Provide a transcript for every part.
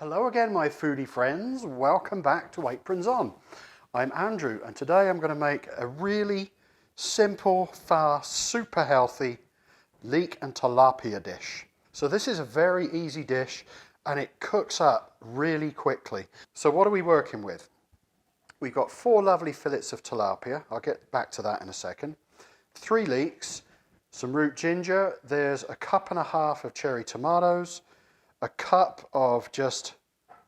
Hello again, my foodie friends. Welcome back to Aprons On. I'm Andrew, and today I'm going to make a really simple, fast, super healthy leek and tilapia dish. So this is a very easy dish and it cooks up really quickly. So what are we working with? We've got 4 lovely fillets of tilapia. I'll get back to that in a second. 3 leeks, some root ginger. There's a cup and a half of cherry tomatoes, a cup of just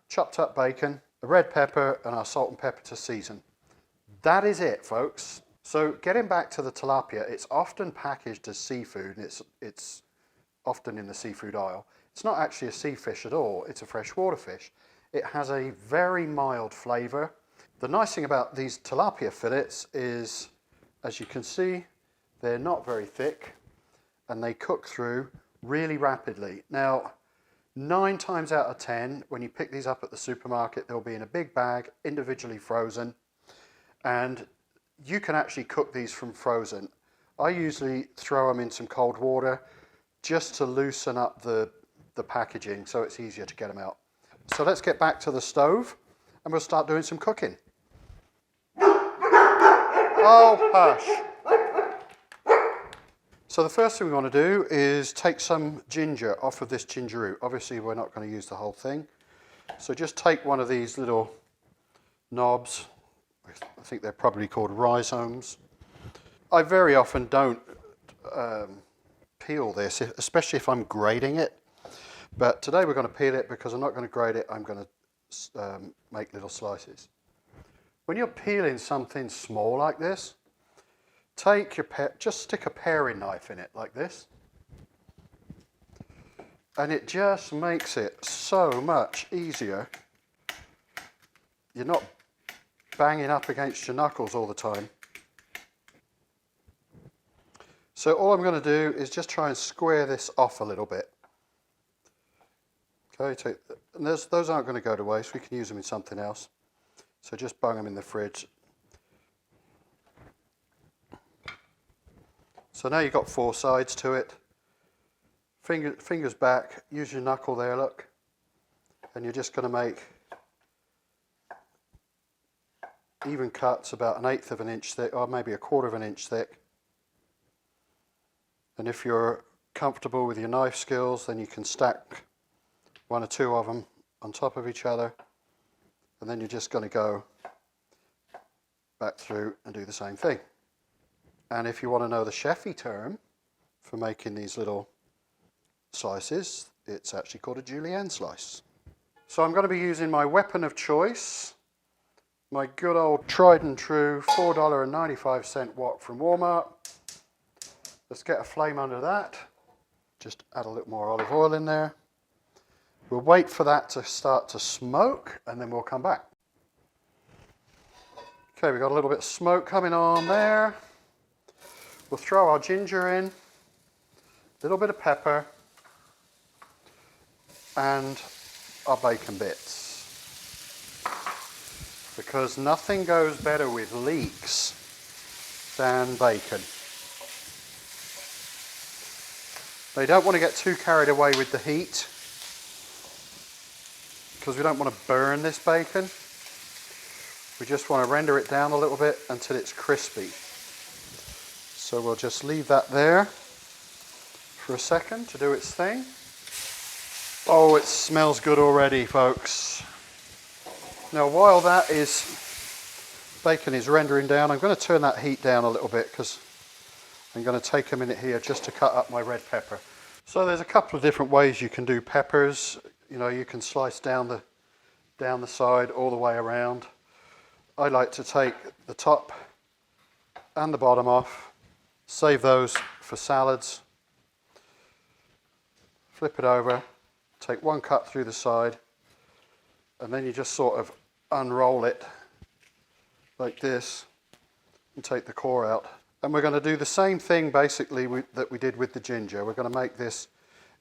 chopped up bacon, a red pepper, and our salt and pepper to season. That is it, folks. So getting back to the tilapia, it's often packaged as seafood, and it's often in the seafood aisle. It's not actually a sea fish at all, it's a freshwater fish. It has a very mild flavour. The nice thing about these tilapia fillets is, as you can see, they're not very thick and they cook through really rapidly. Now, 9 times out of 10, when you pick these up at the supermarket, they'll be in a big bag, individually frozen, and you can actually cook these from frozen. I usually throw them in some cold water just to loosen up the packaging so it's easier to get them out. So let's get back to the stove and we'll start doing some cooking. Oh, hush. So the first thing we want to do is take some ginger off of this ginger root. Obviously we're not going to use the whole thing. So just take one of these little knobs. I think they're probably called rhizomes. I very often don't peel this, especially if I'm grating it. But today we're going to peel it because I'm not going to grate it. I'm going to make little slices. When you're peeling something small like this, take your just stick a paring knife in it like this, and it just makes it so much easier. You're not banging up against your knuckles all the time. So all I'm going to do is just try and square this off a little bit. Okay, and those aren't going to go to waste. We can use them in something else. So just bung them in the fridge. So now you've got 4 sides to it. Fingers back, use your knuckle there, look. And you're just going to make even cuts about 1/8 of an inch thick, or maybe 1/4 of an inch thick. And if you're comfortable with your knife skills, then you can stack 1 or 2 of them on top of each other. And then you're just going to go back through and do the same thing. And if you want to know the chefy term for making these little slices, it's actually called a julienne slice. So I'm going to be using my weapon of choice, my good old tried and true $4.95 wok from Walmart. Let's get a flame under that. Just add a little more olive oil in there. We'll wait for that to start to smoke and then we'll come back. Okay, we've got a little bit of smoke coming on there. We'll throw our ginger in, a little bit of pepper, and our bacon bits. Because nothing goes better with leeks than bacon. Now you don't want to get too carried away with the heat, because we don't want to burn this bacon. We just want to render it down a little bit until it's crispy. So we'll just leave that there for a second to do its thing. Oh, it smells good already, folks. Now while that bacon is rendering down, I'm going to turn that heat down a little bit because I'm going to take a minute here just to cut up my red pepper. So there's a couple of different ways you can do peppers. You know, you can slice down the side all the way around. I like to take the top and the bottom off. Save those for salads. Flip it over, take 1 cut through the side, and then you just sort of unroll it like this and take the core out. And we're going to do the same thing basically that we did with the ginger. We're going to make this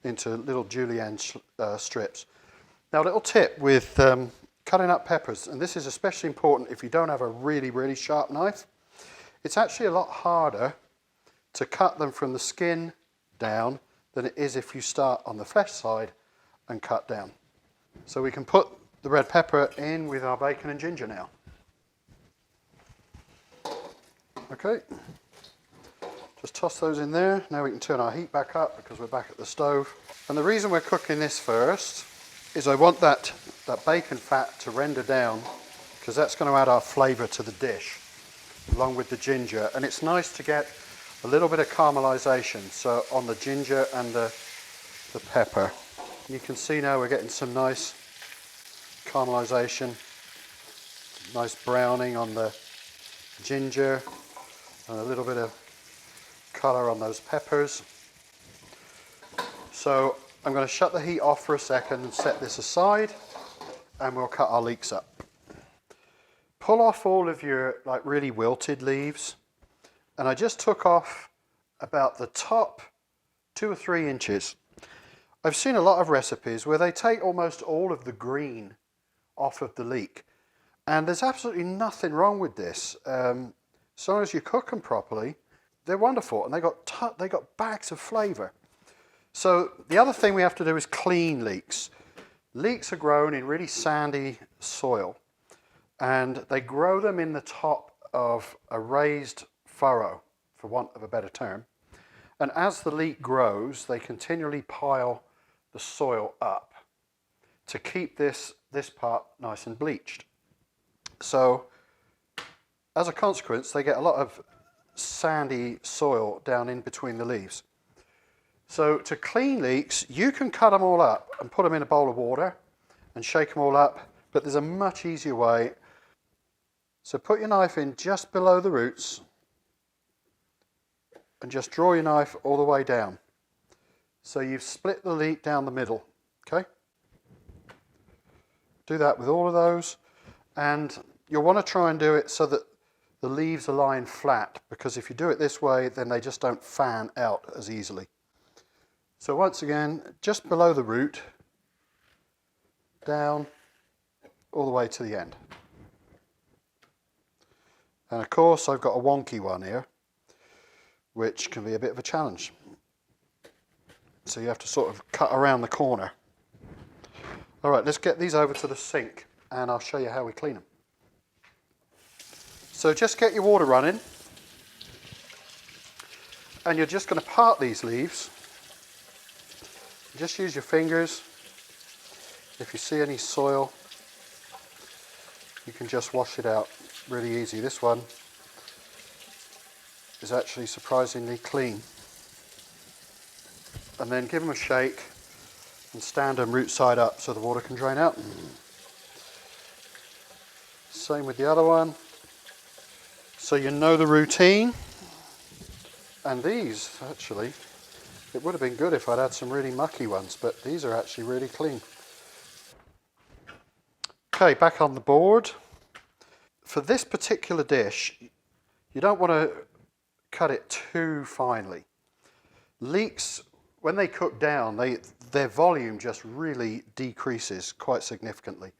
into little julienne strips. Now, a little tip with cutting up peppers, and this is especially important if you don't have a really, really sharp knife. It's actually a lot harder to cut them from the skin down than it is if you start on the flesh side and cut down. So we can put the red pepper in with our bacon and ginger now. Okay, just toss those in there. Now we can turn our heat back up because we're back at the stove. And the reason we're cooking this first is I want that bacon fat to render down, because that's going to add our flavour to the dish along with the ginger. And it's nice to get a little bit of caramelisation so on the ginger and the pepper. You can see now we're getting some nice caramelisation, nice browning on the ginger, and a little bit of colour on those peppers. So I'm going to shut the heat off for a second and set this aside, and we'll cut our leeks up. Pull off all of your like really wilted leaves, and I just took off about the top 2 or 3 inches. I've seen a lot of recipes where they take almost all of the green off of the leek, and there's absolutely nothing wrong with this. As long as you cook them properly, they're wonderful, and they got bags of flavour. So the other thing we have to do is clean leeks. Leeks are grown in really sandy soil, and they grow them in the top of a raised furrow, for want of a better term. And as the leek grows, they continually pile the soil up to keep this part nice and bleached. So as a consequence, they get a lot of sandy soil down in between the leaves. So to clean leeks, you can cut them all up and put them in a bowl of water and shake them all up, but there's a much easier way. So put your knife in just below the roots and just draw your knife all the way down. So you've split the leek down the middle, okay? Do that with all of those, and you'll want to try and do it so that the leaves are lying flat, because if you do it this way, then they just don't fan out as easily. So once again, just below the root, down, all the way to the end. And of course, I've got a wonky one here, which can be a bit of a challenge. So you have to sort of cut around the corner. All right, let's get these over to the sink, and I'll show you how we clean them. So just get your water running, and you're just going to part these leaves. Just use your fingers. If you see any soil, you can just wash it out really easy. This one is actually surprisingly clean. And then give them a shake and stand them root side up so the water can drain out. Same with the other one. So you know the routine. And these, actually, it would have been good if I'd had some really mucky ones, but these are actually really clean. Okay, back on the board. For this particular dish, you don't want to cut it too finely. Leeks, when they cook down, their volume just really decreases quite significantly.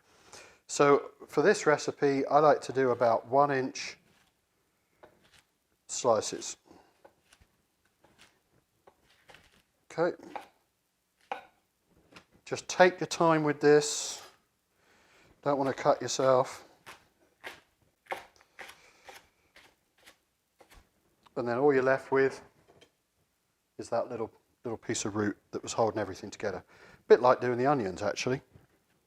So for this recipe, I like to do about 1-inch slices. Okay. Just take your time with this. Don't want to cut yourself. And then all you're left with is that little piece of root that was holding everything together. A bit like doing the onions, actually.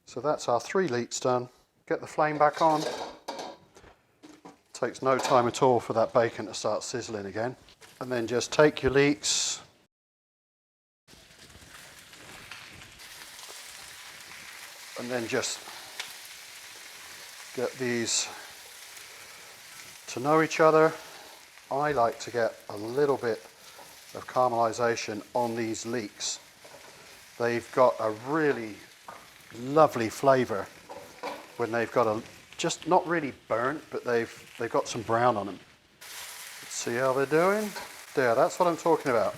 So that's our 3 leeks done. Get the flame back on. Takes no time at all for that bacon to start sizzling again. And then just take your leeks, and then just get these to know each other. I like to get a little bit of caramelization on these leeks. They've got a really lovely flavor when they've got a, just not really burnt, but they've got some brown on them. Let's see how they're doing. There, that's what I'm talking about.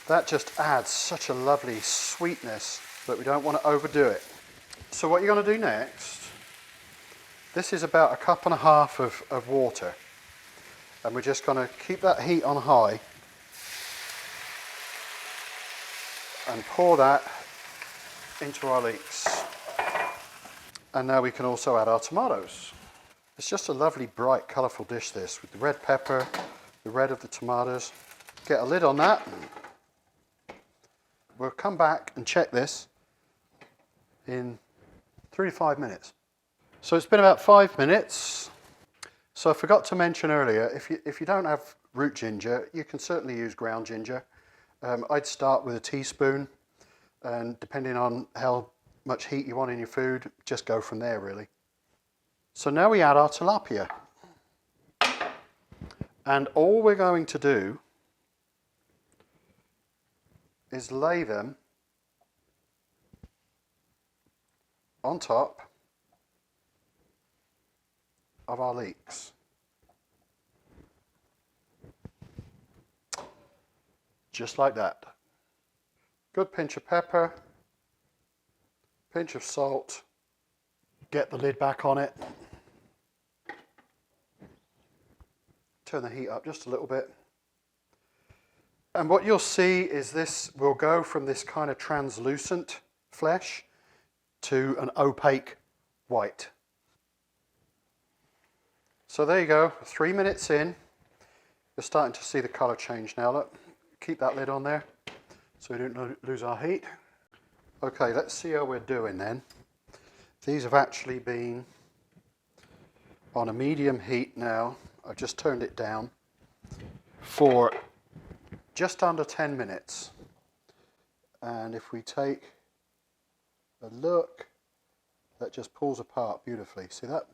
That just adds such a lovely sweetness that we don't want to overdo it. So what you're going to do next, this is about 1.5 cups of water. And we're just going to keep that heat on high and pour that into our leeks. And now we can also add our tomatoes. It's just a lovely, bright, colourful dish, this, with the red pepper, the red of the tomatoes. Get a lid on that. We'll come back and check this in 3 to 5 minutes. So it's been about 5 minutes. So I forgot to mention earlier, if you don't have root ginger, you can certainly use ground ginger. I'd start with a teaspoon, and depending on how much heat you want in your food, just go from there really. So now we add our tilapia. And all we're going to do is lay them on top of our leeks. Just like that. Good pinch of pepper, pinch of salt. Get the lid back on it. Turn the heat up just a little bit. And what you'll see is this will go from this kind of translucent flesh to an opaque white. So there you go, 3 minutes in. You're starting to see the colour change now. Look, keep that lid on there so we don't lose our heat. Okay, let's see how we're doing then. These have actually been on a medium heat now. I've just turned it down for just under 10 minutes. And if we take a look, that just pulls apart beautifully. See that?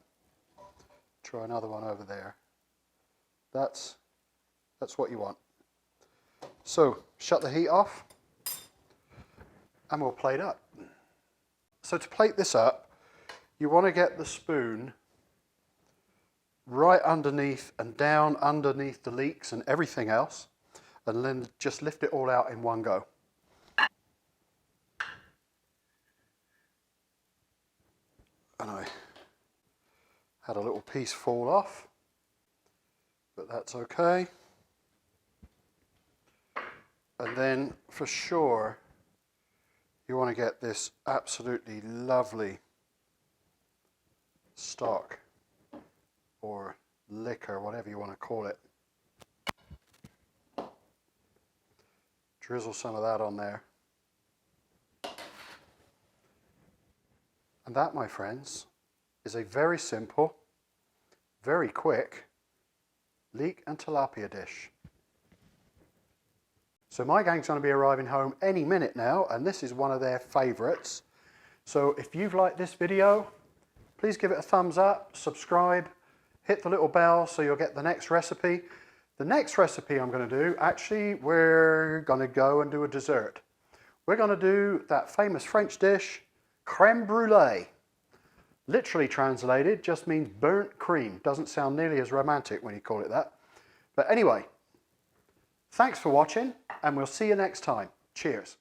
Try another one over there. That's what you want. So shut the heat off and we'll plate up. So to plate this up, you want to get the spoon right underneath and down underneath the leeks and everything else, and then just lift it all out in one go. And I had a little piece fall off, but that's okay. And then for sure, you want to get this absolutely lovely stock or liquor, whatever you want to call it. Drizzle some of that on there. And that, my friends, is a very simple, very quick leek and tilapia dish. So my gang's going to be arriving home any minute now, and this is one of their favourites. So if you've liked this video, please give it a thumbs up, subscribe, hit the little bell so you'll get the next recipe. The next recipe I'm going to do, actually, we're going to go and do a dessert. We're going to do that famous French dish, crème brûlée. Literally translated, just means burnt cream. Doesn't sound nearly as romantic when you call it that. But anyway, thanks for watching, and we'll see you next time. Cheers.